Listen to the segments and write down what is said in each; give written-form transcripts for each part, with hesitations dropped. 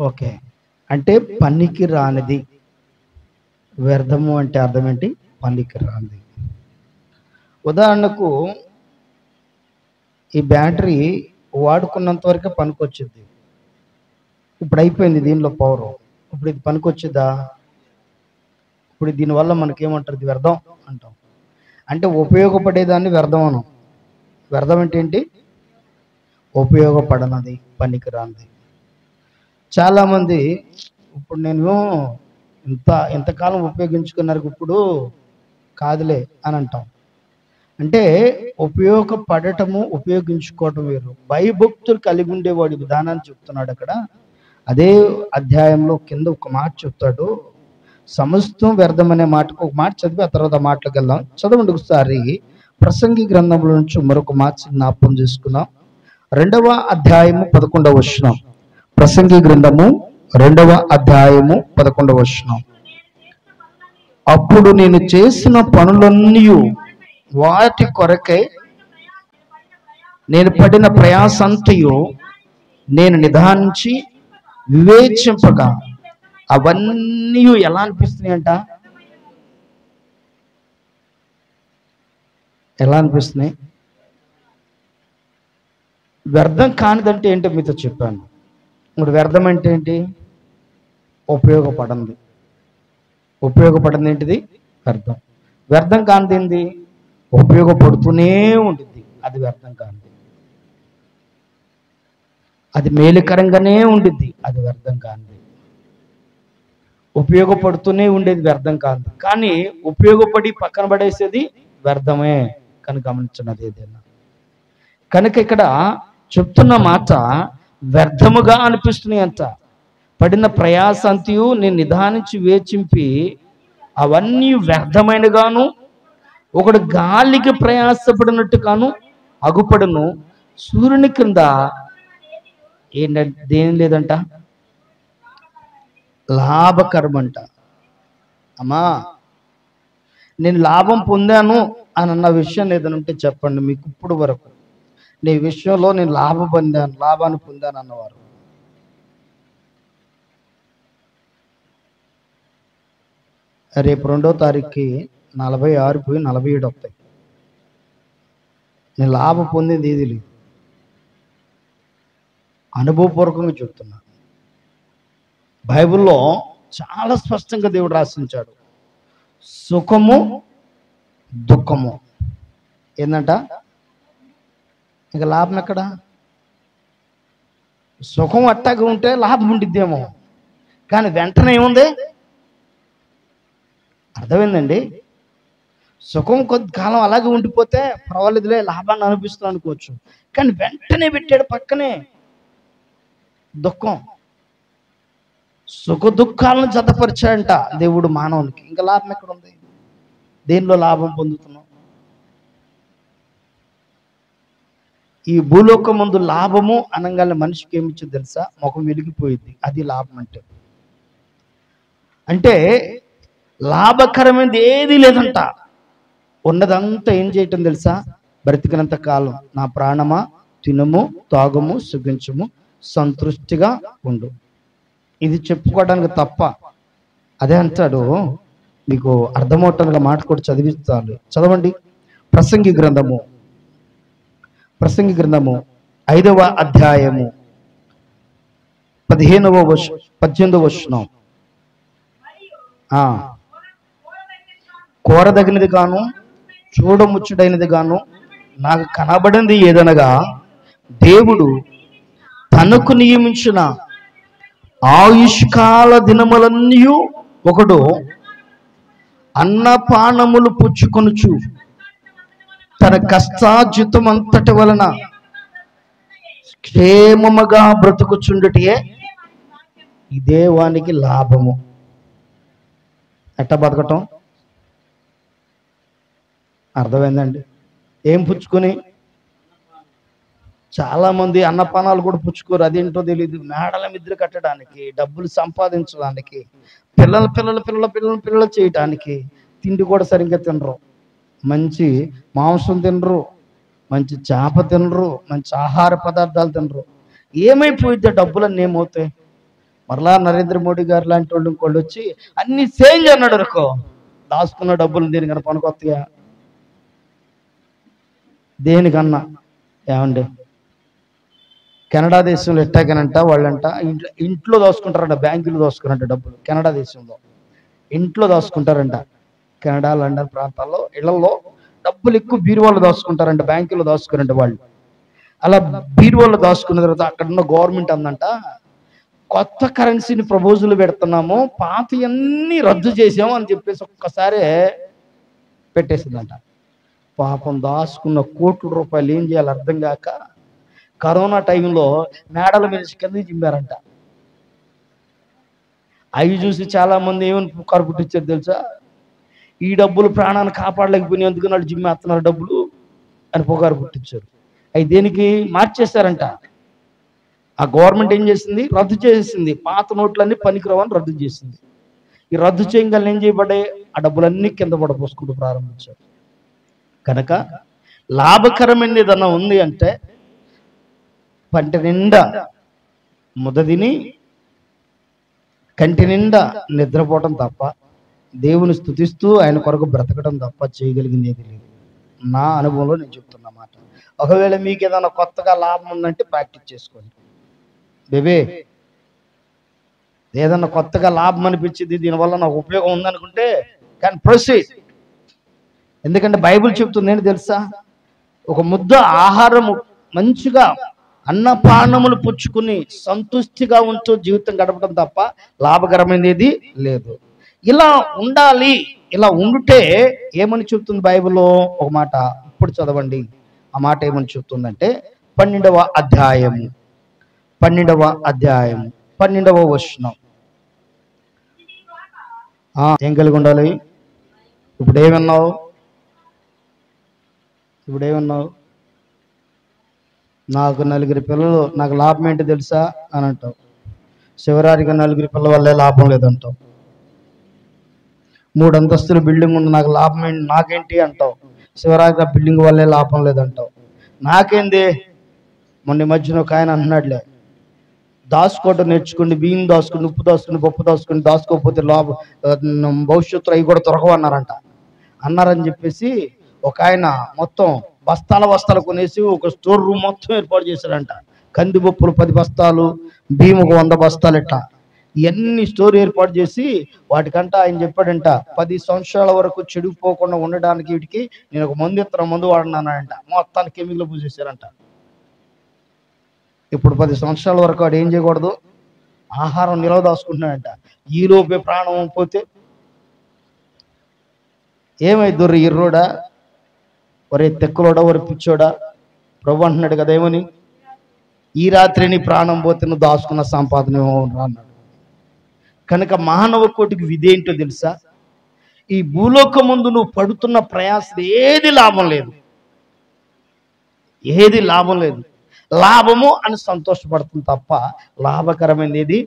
Okay, అంటే పనికి రానిది. వ్యర్థము అంటే అర్థం ఏంటి? పనికి రానిది. ఉదాహరణకు ఈ బ్యాటరీ వాడుకున్నంత వరకే పనికొచ్చింది. ఇప్పుడు అయిపోయింది దీనిలో పవర్. ఇప్పుడు ఇది పనికొచ్చిద్దా? ఇప్పుడు దీనివల్ల మనకేమంటారు? ఇది వ్యర్థం అంటాం. అంటే ఉపయోగపడేదాన్ని వ్యర్థం అనం. వ్యర్థం అంటే ఏంటి? ఉపయోగపడనది, పనికి రానిది. చాలామంది ఇప్పుడు నేను ఇంతకాలం ఉపయోగించుకున్నారు, ఇప్పుడు కాదులే అని అంటాం. అంటే ఉపయోగపడటము, ఉపయోగించుకోవటం వేరు. భయభక్తులు కలిగి ఉండేవాడి విధానాన్ని చెప్తున్నాడు అక్కడ. అదే అధ్యాయంలో కింద ఒక మాట చెప్తాడు. సమస్తం వ్యర్థమనే మాటకు ఒక మాట చదివి ఆ తర్వాత మాటలకు వెళ్దాం. చదవండి ఒకసారి. ప్రసంగి గ్రంథంలో నుంచి మరొక మాట జ్ఞాపకం చేసుకున్నాం. 2వ అధ్యాయము 11వ వచనం. ప్రసంగి గ్రంథము 2వ అధ్యాయము 11వ వచనం. అప్పుడు నేను చేసిన పనులన్నీ వాటి కొరకై నేను పడిన ప్రయాసంతయు నేను నిదానించి వివేచింపగా అవన్నీ ఎలా అనిపిస్తున్నాయి అంట? ఎలా అనిపిస్తున్నాయి? వ్యర్థం కానిదంటే ఏంటో మీతో చెప్పాను. ఇప్పుడు వ్యర్థం అంటే ఏంటి? ఉపయోగపడింది. ఉపయోగపడింది ఏంటిది? వ్యర్థం. వ్యర్థం కానిది ఏంటి? ఉపయోగపడుతూనే ఉంటుంది. అది వ్యర్థం కానిది. అది మేలుకరంగానే ఉండిద్ది. అది వ్యర్థం కానిది. ఉపయోగపడుతూనే ఉండేది వ్యర్థం కాదు. కానీ ఉపయోగపడి పక్కన పడేసేది వ్యర్థమే. కనుక గమనించినది ఏదైనా. కనుక ఇక్కడ చెప్తున్న మాట వ్యర్థముగా అనిపిస్తున్నాయి అంట. పడిన ప్రయాసంతయు నేను నిదానించి వేచింపి అవన్నీ వ్యర్థమైనగాను, ఒకడు గాలికి ప్రయాసపడినట్టు కాను అగుపడను. సూర్యుని కింద ఏంటంటే దేని లేదంట? లాభకరం అంట. అమ్మా, నేను లాభం పొందాను అని అన్న విషయం ఏదైనా ఉంటే చెప్పండి. మీకు ఇప్పుడు వరకు నీ విషయంలో నేను లాభాన్ని పొందాను అన్నవారు రేపు 2వ తారీఖుకి 46 పోయి 47 వస్తాయి. నేను లాభం పొందింది ఏది లేదు. అనుభవపూర్వకంగా చెప్తున్నా. బైబిల్లో చాలా స్పష్టంగా దేవుడు రాసించాడు. సుఖము, దుఃఖము. ఏందంట? ఇక లాభం ఎక్కడ? సుఖం అట్టాగా ఉంటే లాభం ఉండిద్దేమో, కానీ వెంటనే ఏముంది? అర్థమైందండి? సుఖం కొద్ది కాలం అలాగే ఉండిపోతే పర్వాలేదులే, లాభాన్ని అనిపిస్తుంది అనుకోవచ్చు. కానీ వెంటనే పెట్టాడు పక్కనే దుఃఖం. సుఖ దుఃఖాలను జతపరిచాడంట దేవుడు మానవునికి. ఇంకా లాభం ఎక్కడ ఉంది? దేనిలో లాభం పొందుతున్నాం? ఈ భూలోకం ముందు లాభము అనగానే మనిషికి ఏమిచ్చింది తెలుసా? ముఖం వెలిగిపోయింది. అది లాభం అంటే. అంటే లాభకరమైనది ఏది లేదంట. ఉన్నదంతా ఏం చేయటం తెలుసా? బ్రతికినంత కాలం నా ప్రాణమా తినము, తాగము, సుఖించము, సంతృష్టిగా ఉండు. ఇది చెప్పుకోవడానికి తప్ప. అదే అంటాడు. మీకు అర్థమవుతుందిగా మాట కూడా చదివిస్తాను. చదవండి. ప్రసంగి గ్రంథము 5వ అధ్యాయము 18వ వచనం. కోరదగినది గాను చూడముచ్చుడైనది గాను నాకు కనబడింది ఏదనగా, దేవుడు తనకు నియమించిన ఆయుష్కాల దినములన్నీ ఒకడు అన్నపానములు పుచ్చుకొనుచు తన కష్టార్జితం అంతటి వలన క్షేమముగా బ్రతుకుచుండుటే ఇదే వానికి లాభము. ఎట్ట బతకటం? అర్థమైందండి? ఏం పుచ్చుకొని? చాలా మంది అన్నపానాలు కూడా పుచ్చుకోరు. అదేంటో తెలియదు. మేడల మిద్ర కట్టడానికి, డబ్బులు సంపాదించడానికి, పిల్లలు చేయటానికి తిండి కూడా సరిగ్గా తినరు. మంచి మాంసం తినరు, మంచి చేప తినరు, మంచి ఆహార పదార్థాలు తినరు. ఏమైపోయిద్ది? డబ్బులన్నీ ఏమవుతాయి? మరలా నరేంద్ర మోడీ గారు లాంటి వాళ్ళు ఇంకోళ్ళు వచ్చి అన్ని చేంజ్ అన్నాడు అనుకో, దాచుకున్న డబ్బులు దేనికన్నా పనికొత్తగా? దేనికన్నా? ఏమండి, కెనడా దేశంలో ఎట్టాగనంట వాళ్ళంట ఇంట్లో దోసుకుంటారంట, బ్యాంకులు దోసుకున్నారంట డబ్బులు. కెనడా దేశంలో ఇంట్లో దోసుకుంటారంట. కెనడా, లండన్ ప్రాంతాల్లో ఇళ్లలో డబ్బులు ఎక్కువ బీరువాళ్ళు దోసుకుంటారంట, బ్యాంకుల్లో దోసుకున్నారంట వాళ్ళు. అలా బీరువాళ్ళు దాచుకున్న తర్వాత అక్కడ ఉన్న గవర్నమెంట్ అందంట, కొత్త కరెన్సీని ప్రపోజల్ పెడుతున్నాము, పాతయన్నీ రద్దు చేసాము అని చెప్పేసి ఒక్కసారి పెట్టేసిందంట. పాపం దాచుకున్న కోట్ల రూపాయలు ఏం చేయాలి అర్థం కాక కరోనా టైంలో మేడల మీద కిందకి చింపారంట. అవి చూసి చాలా మంది ఏమని పుకారు పుట్టించారు తెలుసా? ఈ డబ్బులు ప్రాణాన్ని కాపాడలేకపోయినందుకు వాళ్ళు జిమ్మేస్తున్నారు డబ్బులు అని పుకారు పుట్టించారు. అవి దేనికి మార్చేశారంట. ఆ గవర్నమెంట్ ఏం చేసింది? రద్దు చేసేసింది. పాత నోట్లన్నీ పనికిరావని రద్దు చేసింది. ఈ రద్దు చేయగలను ఏం చేయబడ్డాయి? ఆ డబ్బులన్నీ కింద పడపోసుకుంటూ ప్రారంభించారు. కనుక లాభకరమైన ఏదన్నా ఉంది అంటే పంట నిండా ముద్ద తిని కంటి నిండా నిద్రపోవటం తప్ప, దేవుని స్తుతిస్తూ ఆయన కొరకు బ్రతకడం తప్ప చేయగలిగింది ఏది లేదు. నా అనుభవంలో నేను చెప్తున్న మాట. ఒకవేళ మీకు ఏదైనా కొత్తగా లాభం ఉందంటే ప్రాక్టీస్ చేసుకోండి బేబే. ఏదన్నా కొత్తగా లాభం అనిపించింది, దీనివల్ల నాకు ఉపయోగం ఉందనుకుంటే కానీ ప్రొసీడ్. ఎందుకంటే బైబిల్ చెప్తుంది ఏంటి తెలుసా? ఒక ముద్ద ఆహారం మంచిగా అన్నపానములు పుచ్చుకుని సంతుష్టిగా ఉంటూ జీవితం గడపడం తప్ప లాభకరమైనది లేదు. ఇలా ఉండాలి. ఇలా ఉండుటే ఏమని చెప్తుంది బైబిల్లో? ఒక మాట ఇప్పుడు చదవండి. ఆ మాట ఏమని చెప్తుందంటే 12వ అధ్యాయము 12వ వచనం. ఏం కలిగి ఉండాలి? ఇప్పుడు ఏమన్నావు? నాకు 4 పిల్లలు, నాకు లాభం ఏంటి తెలుసా అని అంటావు. శివరారికి 4 పిల్లల వల్లే లాభం లేదంటావు. 3 అంతస్తుల బిల్డింగ్ ఉంది, నాకు లాభం ఏంటి, నాకేంటి అంటావు. శివరారికి ఆ బిల్డింగ్ వల్లే లాభం లేదంటావు. నాకేంది? మొన్న మధ్యన ఒక ఆయన అంటున్నాడులే, దాచుకోవటం నేర్చుకుని, బియ్యం దాచుకుని, ఉప్పు దాచుకుని, పప్పు దాచుకుని, దాచుకోకపోతే భవిష్యత్తులో అవి కూడా అన్నారని చెప్పేసి ఒక ఆయన మొత్తం బస్తాలు కొనేసి ఒక స్టోర్ రూమ్ మొత్తం ఏర్పాటు చేశాడంట. కందిపప్పులు 10 బస్తాలు, బియ్యం ఒక 100 బస్తాలు, ఇట్లా ఇవన్నీ స్టోర్ ఏర్పాటు చేసి వాటికంట ఆయన చెప్పాడంట, 10 సంవత్సరాల వరకు చెడిపోకుండా ఉండడానికి వీటికి నేను ఒక మందు వాడినానంట. మొత్తానికి కెమికల్ పూసేశారంట. ఇప్పుడు 10 సంవత్సరాల వరకు వాడు ఏం చేయకూడదు? ఆహారం నిల్వ దాచుకుంటున్నాడంట. ఈలోపే ప్రాణం పోతే ఏమైద్దుర్రు ఇర్రోడా, ఒరే తెక్కులోడా, ఒరే పిచ్చోడా, ప్రభు అంటున్నాడు కదా ఏమని? ఈ రాత్రి నీ ప్రాణం పోతే నువ్వు దాచుకున్న సంపాదన అన్నాడు. కనుక మానవ కోటికి విధేంటో తెలుసా? ఈ భూలోకం ముందు నువ్వు పడుతున్న ప్రయాసం ఏది లాభం లేదు. లాభము అని సంతోషపడుతుంది తప్ప లాభకరమైనది ఏది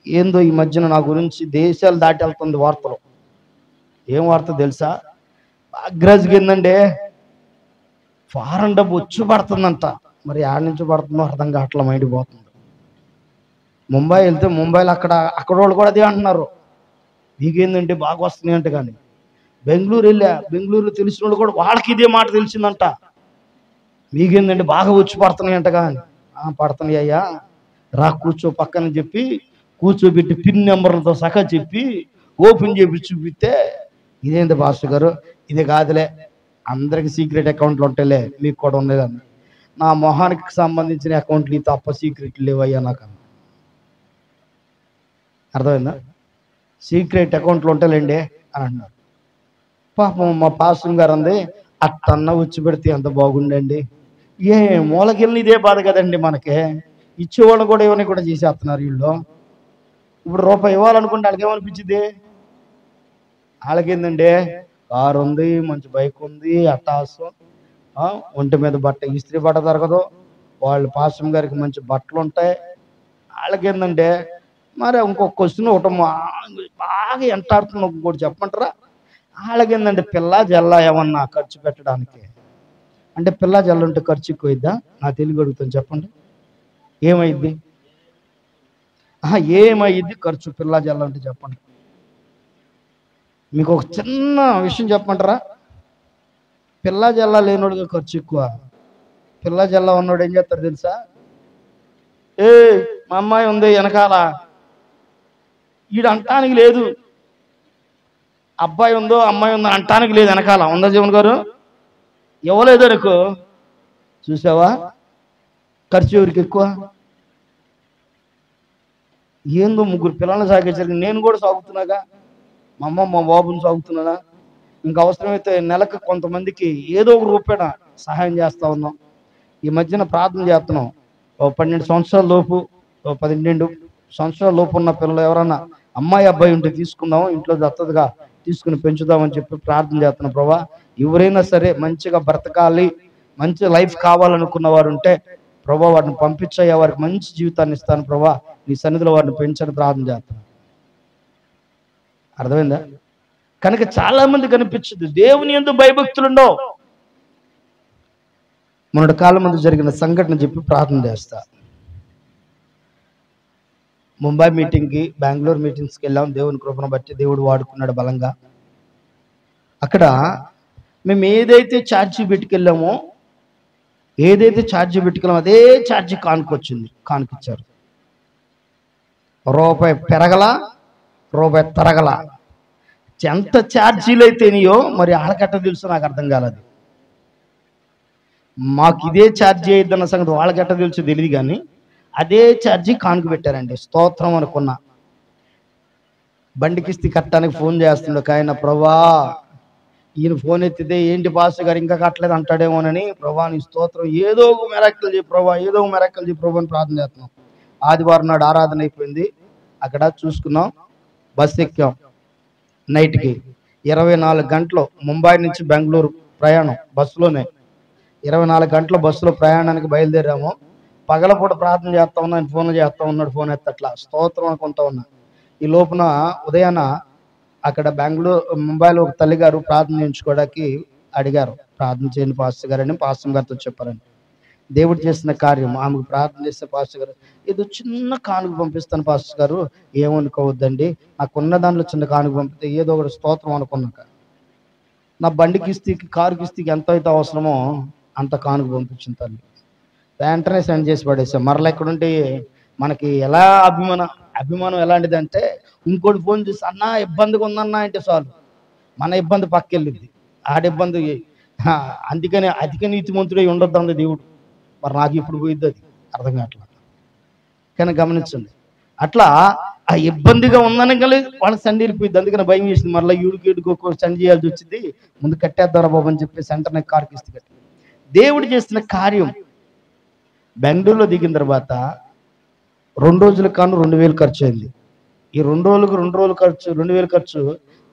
ఏందో. ఈ మధ్యన నా గురించి దేశాలు దాటి వెళ్తుంది వార్తలు. ఏం వార్త తెలుసా? అగ్రజ్గిందండి, ఫారెన్ డబ్బు వచ్చి పడుతుందంట. మరి ఆడ నుంచి పడుతుందో అర్థం కావట్లా, మైండ్ పోతుంది. ముంబై వెళ్తే ముంబైలో అక్కడ వాళ్ళు కూడా అదే అంటున్నారు, మీకేందంటే బాగా వస్తున్నాయి అంట. కానీ బెంగళూరు తెలిసిన వాళ్ళు కూడా వాళ్ళకి ఇదే మాట తెలిసిందంట, మీకేందంటే బాగా వచ్చి పడుతున్నాయి అంట. కానీ పడుతున్నాయి అయ్యా, రా కూర్చో పక్కన చెప్పి కూర్చోబెట్టి పిన్ నెంబర్లతో సహా చెప్పి ఓపెన్ చేసి చూపిస్తే, ఇదేంటి పాస్టర్ గారు, ఇది కాదులే, అందరికి సీక్రెట్ అకౌంట్లు ఉంటాయిలే, మీకు కూడా ఉండేదన్న. నా మొహానికి సంబంధించిన అకౌంట్లు తప్ప సీక్రెట్లు లేవయ్యా నాకు. అర్థమైందా? సీక్రెట్ అకౌంట్లు ఉంటాయిలేండి అని అన్నారు. పాపం మా పాస్టర్ గారు అంది, అట్టన్న వచ్చి పెడితే ఎంత బాగుండండి. ఏ మూలకెళ్ళి ఇదే బాధ కదండి మనకి. ఇచ్చేవాళ్ళు కూడా ఇవన్నీ కూడా చేసేస్తున్నారు వీళ్ళు. ఇప్పుడు రూపాయి ఇవ్వాలనుకుంటే వాళ్ళకి ఏమనిపించింది? వాళ్ళకేందండి, కారు ఉంది, మంచి బైక్ ఉంది, అట్టాసం, ఒంటి మీద ఇస్త్రీ బట్ట దొరకదు, వాళ్ళు పాస్టర్ గారికి మంచి బట్టలు ఉంటాయి. వాళ్ళకేందంటే మరి ఇంకొక క్వశ్చన్ ఒకటి బాగా ఎంటాడుతున్న ఇంకోటి చెప్పమంటారా? వాళ్ళకేందంటే పిల్ల జల్ల ఏమన్నా ఖర్చు పెట్టడానికి. అంటే పిల్ల జల్ల ఉంటే ఖర్చు ఎక్కువైద్దా? నా తెలుగు అడుగుతాను, చెప్పండి. ఏమైద్ది? ఏమయ్యింది ఖర్చు పిల్లా జల్లంటే చెప్పండి. మీకు ఒక చిన్న విషయం చెప్పమంటారా? పిల్లా జల్లా లేనోడిగా ఖర్చు ఎక్కువ. పిల్లా జల్లా ఉన్నోడు ఏం చేస్తాడు తెలుసా? ఏ మా అమ్మాయి ఉంది వెనకాల, ఈడు అంటానికి లేదు. అబ్బాయి ఉందో అమ్మాయి ఉందో అంటానికి లేదు వెనకాల. ఉందా జీవన్ గారు? ఇవ్వలేదు అనుకో, చూసావా ఖర్చు ఎవరికి ఎక్కువ? ఏందో ముగ్గురు పిల్లల్ని సాగేసరికి నేను కూడా సాగుతున్నాగా, మా అమ్మ మా బాబుని సాగుతున్నానా. ఇంకా అవసరమైతే నెలకు కొంతమందికి ఏదో ఒక రూపాయన సహాయం చేస్తా ఉన్నాం. ఈ మధ్యన ప్రార్థన చేస్తున్నాం. 12 సంవత్సరాల లోపు, 12 సంవత్సరాల లోపు ఉన్న పిల్లలు ఎవరన్నా అమ్మాయి అబ్బాయి ఉంటే తీసుకుందాం, ఇంట్లో దత్తతగా తీసుకుని పెంచుదామని చెప్పి ప్రార్థన చేస్తున్నాం. ప్రభా, ఎవరైనా సరే మంచిగా బ్రతకాలి, మంచి లైఫ్ కావాలనుకున్న వారు ఉంటే ప్రభా వారిని పంపించయ్యా, వారికి మంచి జీవితాన్ని ఇస్తాను ప్రభా, నీ సన్నిధిలో వారిని పెంచని ప్రార్థన చేస్తాను. అర్థమైందా? కనుక చాలా మంది కనిపించదు దేవుని యందు భయభక్తులుండవు. మొన్నటి కాలం ముందు జరిగిన సంఘటన చెప్పి ప్రార్థన చేస్తా. ముంబై మీటింగ్కి, బెంగళూరు మీటింగ్స్కి వెళ్ళాం. దేవుని కృపను బట్టి దేవుడు వాడుకున్నాడు బలంగా. అక్కడ మేము ఏదైతే ఛార్జీ పెట్టుకెళ్ళామో, అదే ఛార్జీ కానుకొచ్చింది. కానుకిచ్చారు. రూపాయి పెరగల, రూపాయి తరగల. ఎంత ఛార్జీలు అయితేనియో మరి ఆడకట్ట తెలుసు, నాకు అర్థం కాలేదు. మాకు ఇదే ఛార్జీ అయిద్దన్న సంగతి వాళ్ళకట్ట తెలుసు తెలియదు, కానీ అదే ఛార్జీ కానుక పెట్టారండి. స్తోత్రం అనుకున్నా. బండి కిస్తీ కట్టడానికి ఫోన్ చేస్తుండే ఆయన, ప్రభా ఈయన ఫోన్ ఎత్తితే ఏంటి పాస్టర్ గారు ఇంకా కట్టలేదు అంటాడేమోనని, ప్రభా నీ స్తోత్రం, ఏదో ఒక మెరక్కలు చెప్పు ప్రభా, ఏదో ఒక మెరక్కలు చెప్పు ప్రభా అని ప్రార్థన చేస్తున్నాం. ఆదివారం నాడు ఆరాధన అయిపోయింది. అక్కడ చూసుకున్నాం, బస్సు ఎక్కాం. నైట్కి 24 గంటలు ముంబై నుంచి బెంగళూరు ప్రయాణం బస్సులోనే. 24 గంటల బస్సులో ప్రయాణానికి బయలుదేరాము. పగలపూట ప్రార్థన చేస్తా ఉన్నా, ఆయన ఫోన్లు చేస్తా ఉన్నాడు, ఫోన్ ఎత్తట్లా, స్తోత్రం అనుకుంటా ఉన్నా. ఈ లోపున ఉదయాన అక్కడ ముంబైలో ఒక తల్లిగారు ప్రార్థన చేయించుకోవడానికి అడిగారు. ప్రార్థన చేయండి పాస్టర్ గారు అని పాస్టర్ గారితో చెప్పారండి. దేవుడు చేసిన కార్యం, ఆమెకు ప్రార్థన చేస్తే పాస్టర్ గారు ఏదో చిన్న కానుక పంపిస్తాను పాస్టర్ గారు, ఏమనుకోవద్దండి, నాకున్న దాంట్లో చిన్న కానుక పంపితే ఏదో ఒకటి స్తోత్రం అనుకున్నాక, నా బండి కిస్తీకి, కారు కిస్తీకి ఎంత అయితే అవసరమో అంత కానుక పంపించిన తల్లి. వెంటనే సెండ్ చేసి పడేసాం. మరలా ఎక్కడుంటే మనకి ఎలా అభిమానం ఎలాంటిది అంటే, ఇంకోటి ఫోన్ చేసి అన్నా ఇబ్బందిగా ఉందన్నా అంటే చాలు, మన ఇబ్బంది పక్కెళ్ళింది, ఆడి ఇబ్బంది. అందుకని అధిక నీతిమంతుడై ఉండొద్దు అంది దేవుడు. మరి నాకు ఇప్పుడు పోయిద్ది, అది అర్థం కావట్లేదు. కానీ గమనించండి, అట్లా ఆ ఇబ్బందిగా ఉందని కలిగి వాళ్ళకి సండి వెళ్ళిపోయింది. అందుకని భయం వేసింది, మరలా ఈడుకు సండి చేయాల్సి వచ్చింది, ముందు కట్టేద్దారా బాబు అని చెప్పి సెంటర్ నాకు కారు కిస్తీ కట్టి. దేవుడు చేసిన కార్యం, బెంగళూరులో దిగిన తర్వాత 2 రోజుల కాను 2000 ఖర్చు అయింది. ఈ 2 రోజులు ఖర్చు 2000 ఖర్చు.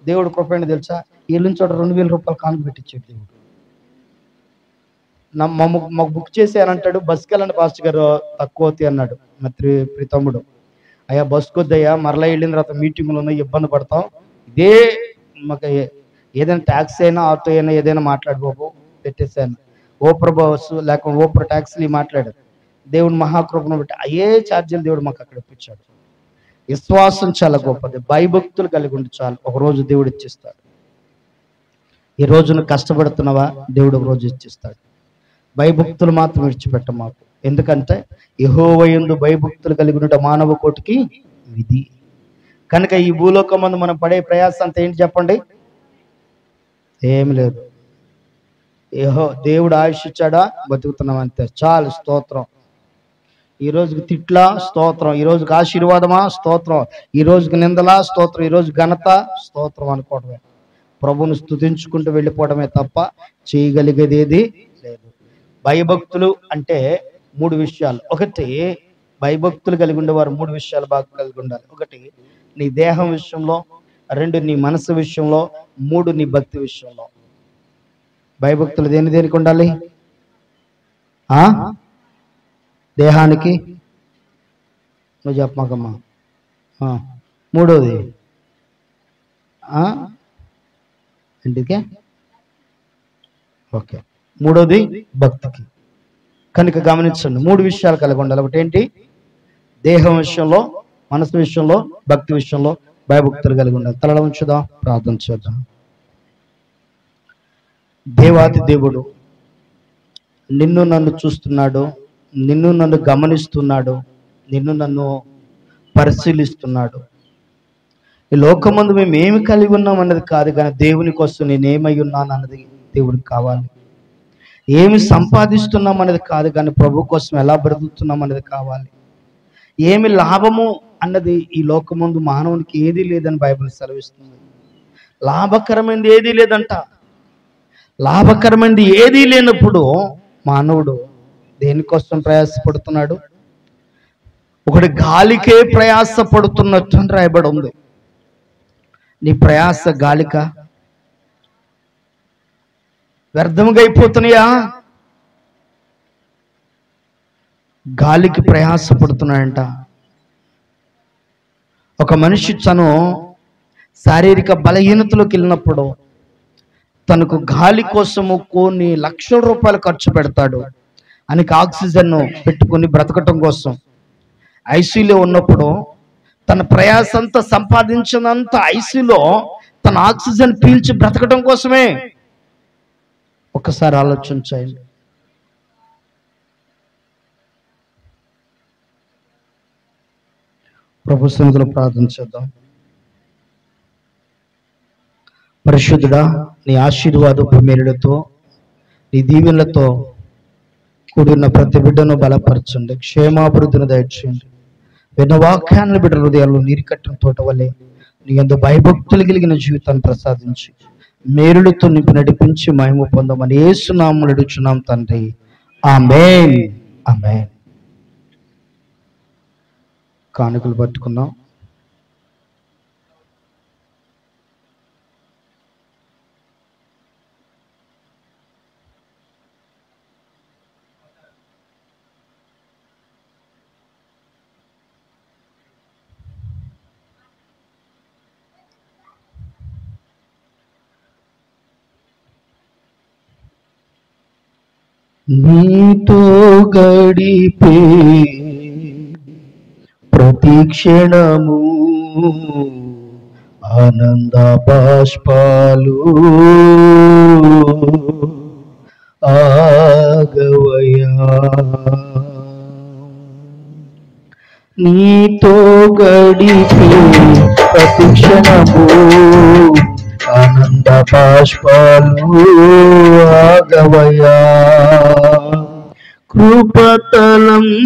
దేవుడు కృప ఏంటి తెలుసా? వెళ్ళిన చోట 2000 రూపాయలు కానుక పెట్టించాడు దేవుడు. మాకు బుక్ చేసి అని అంటాడు, బస్కి వెళ్ళండి పాస్టర్ గారు తక్కువ అవుతాయి అన్నాడు మా ప్రీతమ్ముడు. అయ్యా బస్కి వద్దయ్యా, మరలా వెళ్ళిన తర్వాత మీటింగులు ఉన్నాయి, ఇబ్బంది పడతాం, ఇదే మాకు ఏదైనా ట్యాక్సీ అయినా ఆటో అయినా ఏదైనా మాట్లాడిపోపు పెట్టేసాను. ఓపర్ బస్సు లేకపోతే ఓపర్ ట్యాక్సీలు మాట్లాడారు. దేవుడు మహాకృపను బట్టి అయ్యే ఛార్జీలు దేవుడు మాకు అక్కడ ఇప్పించాడు. విశ్వాసం చాలా గొప్పది, భయభక్తులు కలిగి ఉండి చాలు, ఒకరోజు దేవుడు ఇచ్చిస్తాడు. ఈ రోజును కష్టపడుతున్నావా, దేవుడు ఒక రోజు ఇచ్చిస్తాడు. భయభక్తులు మాత్రం విడిచిపెట్ట మాకు. ఎందుకంటే యెహోవా యందు భయభక్తులు కలిగి ఉండుట మానవ కోటికి విధి. కనుక ఈ భూలోకం మందు మనం పడే ప్రయాస అంతా ఏంటి చెప్పండి? ఏమి లేదు. దేవుడు ఆయుష్ ఇచ్చాడా, బతుకుతున్నాం అంతే చాలు, స్తోత్రం. ఈ రోజుకి తిట్లా, స్తోత్రం. ఈ రోజుకి ఆశీర్వాదమా, స్తోత్రం. ఈ రోజుకి నిందలా, స్తోత్రం. ఈ రోజు ఘనత, స్తోత్రం అనుకోవడమే. ప్రభువును స్తుతించుకుంటూ వెళ్ళిపోవడమే తప్ప చేయగలిగేది ఏది లేదు. భయభక్తులు అంటే 3 విషయాలు. ఒకటి, భయభక్తులు కలిగి ఉండేవారు 3 విషయాలు బాగా కలిగి ఉండాలి. ఒకటి నీ దేహం విషయంలో, 2 నీ మనసు విషయంలో, 3 నీ భక్తి విషయంలో. భయభక్తులు దేనికి ఉండాలి? దేహానికి, నువ్వు చెప్పమాకమ్మా. మూడోది ఇంటికే, ఓకే. మూడోది భక్తికి. కనుక గమనించండి, 3 విషయాలు కలిగి ఉండాలి. ఒకటి ఏంటి? దేహం విషయంలో, మనసు విషయంలో, భక్తి విషయంలో భయభక్తులు కలిగి ఉండాలి. తలల ఉంచుదాం, ప్రార్థన చేద్దాం. దేవాతి దేవుడు నిన్ను నన్ను చూస్తున్నాడు, నిన్ను నన్ను గమనిస్తున్నాడు, నిన్ను నన్ను పరిశీలిస్తున్నాడు. ఈ లోకమందు మేము ఏమి కలిగి ఉన్నాం అన్నది కాదు, కానీ దేవుని కోసం నేనేమై ఉన్నాను అన్నది దేవుడికి కావాలి. ఏమి సంపాదిస్తున్నాం అనేది కాదు, కానీ ప్రభు కోసం ఎలా బ్రతుకుతున్నాం అనేది కావాలి. ఏమి లాభము అన్నది ఈ లోకమందు మానవునికి ఏదీ లేదని బైబిల్ సెలవిస్తుంది. లాభకరమైనది ఏదీ లేదంట. లాభకరమైనది ఏదీ లేనప్పుడు మానవుడు దేనికోసం ప్రయాసపడుతున్నాడు? ఒకటి గాలికే ప్రయాసపడుతున్నట్టు అని రాయబడి ఉంది. నీ ప్రయాస గాలిక వ్యర్థముగా అయిపోతున్నాయా? గాలికి ప్రయాసపడుతున్నాడంట. ఒక మనిషి తను శారీరక బలహీనతలోకి వెళ్ళినప్పుడు తనకు గాలి కోసము కొన్ని లక్షల రూపాయలు ఖర్చు పెడతాడు. ఆయనకి ఆక్సిజన్ పెట్టుకుని బ్రతకటం కోసం. ఐసీలో ఉన్నప్పుడు తన ప్రయాస అంతా సంపాదించినంత ఐసీలో తన ఆక్సిజన్ పీల్చి బ్రతకటం కోసమే. ఒకసారి ఆలోచించండి. ప్రభు సన్నిధిలో ప్రార్థన చేద్దాం. పరిశుద్ధుడా, నీ ఆశీర్వాదపు మేలులతో, నీ దీవెనలతో కూడిన ప్రతి బిడ్డను బలపరచండి, క్షేమాభివృద్ధిని దయచేయండి. విన్న వాక్యాన్ని బిడ్డ హృదయాల్లో నీరు కట్టిన తోట వల్లే నీ యందు భయభక్తులు కలిగిన జీవితాన్ని ప్రసాదించి మేలులతో నింపి నడిపించి మహిమ పొందమని యేసు నామములో అడుగుచున్నాం తండ్రి. ఆమేన్, ఆమేన్. కానుకలు పట్టుకున్నాం. నీతో గడిపే ప్రతి క్షణము ఆనంద బాష్పాలు ఆగవయా. నీతో గడిపే ప్రతి క్షణము ఆనంద బాష్పాలు ఆగవయా. కృపతలంచగా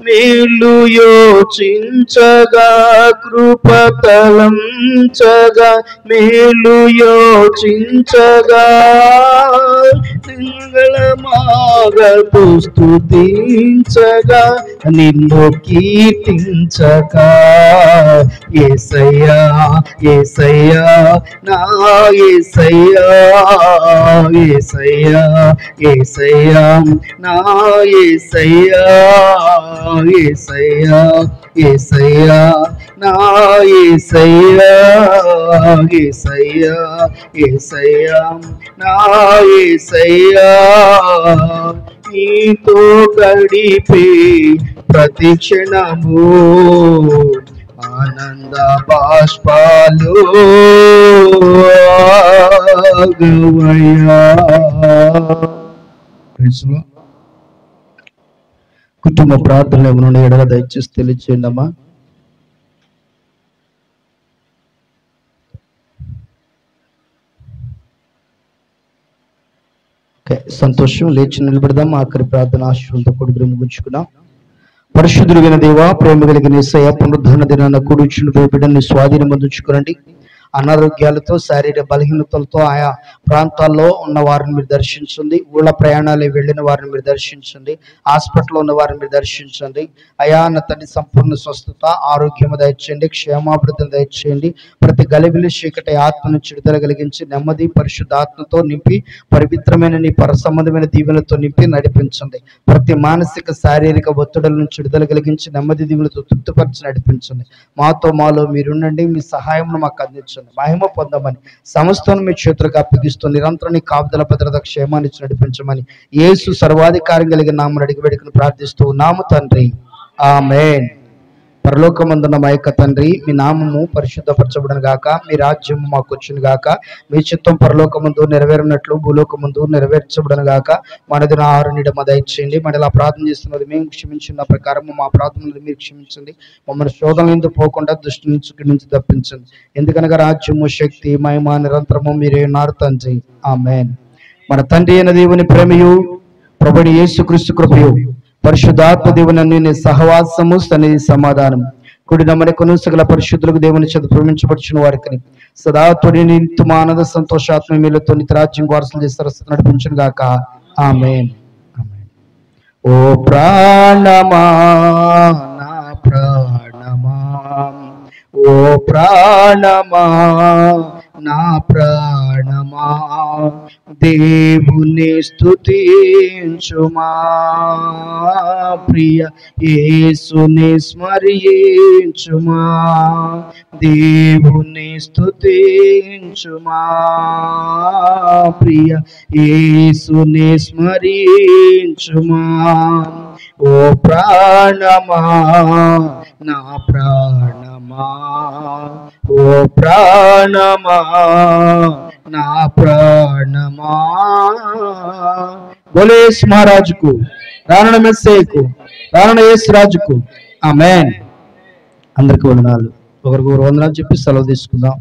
మేలు యోచించగా, కృపతలంచగా మేలు యోచించగా, మంగళమాగతు స్తుతించగా, నిన్ను కీర్తించగా. యేసయ్యా, యేసయ్యా, నా యేసయ్యా, యేసయ్యా, యేసయ్యా, నా యేసయ్యా, యేసయ్యా, యేసయ్యా, నా యేసయ్యా, యేసయ్యా, యేసయ్యా, నా యేసయ్యా. నీతో గడిపే ప్రతి క్షణము ఆనంద బాష్పాలు ఆగవయా. కుటుంబ ప్రార్థనలు ఏమైనా ఎడల దయచేసి తెలియచేయండి అమ్మా. సంతోషం. లేచి నిలబెడదాం. ఆఖరి ప్రార్థన ఆశీర్వాదంతో కొడుకుని ముగించుకున్నాం. పరిశుద్ధుడైన దేవా, ప్రేమ కలిగిన యేసయ్య, పునరుద్ధరణ దినాన కూర్చుని బిడ్డల్ని స్వాధీనం పొందుచుకోనండి. అనారోగ్యాలతో, శారీరక బలహీనతలతో ఆయా ప్రాంతాల్లో ఉన్న వారిని మీరు దర్శించండి. ఊళ్ళ ప్రయాణాలు వెళ్ళిన వారిని మీరు దర్శించండి. హాస్పిటల్లో ఉన్న వారిని మీరు దర్శించండి. అయా నా తండ్రి, సంపూర్ణ స్వస్థత, ఆరోగ్యం దయచేయండి, క్షేమాభివృద్ధిని దయచేయండి. ప్రతి గలిబిలి చీకటి ఆత్మ నుంచి విడుదల కలిగించి నెమ్మది పరిశుద్ధ ఆత్మతో నింపి పవిత్రమైన నీ పర సంబంధమైన దీవెనలతో నింపి నడిపించండి. ప్రతి మానసిక శారీరక ఒత్తిడుల నుంచి విడుదల కలిగించి నెమ్మది దీవెనలతో తృప్తిపరిచి నడిపించండి. మాలో మీరుండండి. మీ సహాయం మాకు అందించండి. మహిమ పొందమని సమస్తం మీ చేతులకు అప్పగిస్తూ నిరంతరం నీ కాపుదల భద్రత క్షేమాన్ని నడిపించమని యేసు సర్వాధికారం కలిగిన నామమున అడిగి వేడుకను ప్రార్థిస్తూ ఉన్నాము తండ్రి. ఆమేన్. పరలోకమందున్న మా యొక్క తండ్రి, మీ నామము పరిశుద్ధపరచబడును గాక, మీ రాజ్యము మాకు వచ్చును గాక, మీ చిత్తం పరలోకమందు నెరవేరినట్లు భూలోకమందు నెరవేర్చబడును గాక. మనదిన ఆహారం నేడు మాకు దయచేయండి. మరి ఇలా ప్రార్థన చేస్తున్నది మేము క్షమించిన ప్రకారం మా ప్రార్థనలు మీరు క్షమించండి. మమ్మల్ని శోధన ఎందుకు పోకుండా దృష్టి నుంచి తప్పించండి. ఎందుకనగా రాజ్యము, శక్తి, మహిమ నిరంతరము మీరే ఉన్నారు తండ్రి. ఆమేన్. మన తండ్రి అయిన దేవుని ప్రేమయు, ప్రభువైన యేసుక్రీస్తు కృపయు, పరిశుద్ధాత్మ దేవుని సహవాసము, సన్నిధి, సమాధానం కూడి నమ్మకను సకల పరిశుద్ధులకు దేవుని చేత ప్రేమించబడుచున్న వారికి సదా తోడి నిత్యము ఆనంద సంతోషాత్మ మీలతో నిత్య రాజ్యం వారసులు చేసి సరస్సు నడిపించును గాక. ఆమేన్. ఓ ప్రాణమా నా ప్రాణమా, ఓ ప్రాణమా నా ప్రాణమా, దేవుని స్తుతించుమా, ప్రియ యేసుని స్మరించుమా, దేవుని స్తుతించుమా, ప్రియ యేసుని స్మరించుమా. ఓ ప్రాణమా నా ప్రాణమా, ఓ ప్రాణమా నా ప్రాణమా. బోలో యేసు మహారాజుకు, రానున్న మెస్సయ్యకు, రానున్న యేసు రాజుకు. ఆమేన్. అందరికీ వందనాలు. ఒకరికొకరు వందనాలు చెప్పి సెలవు తీసుకుందాం.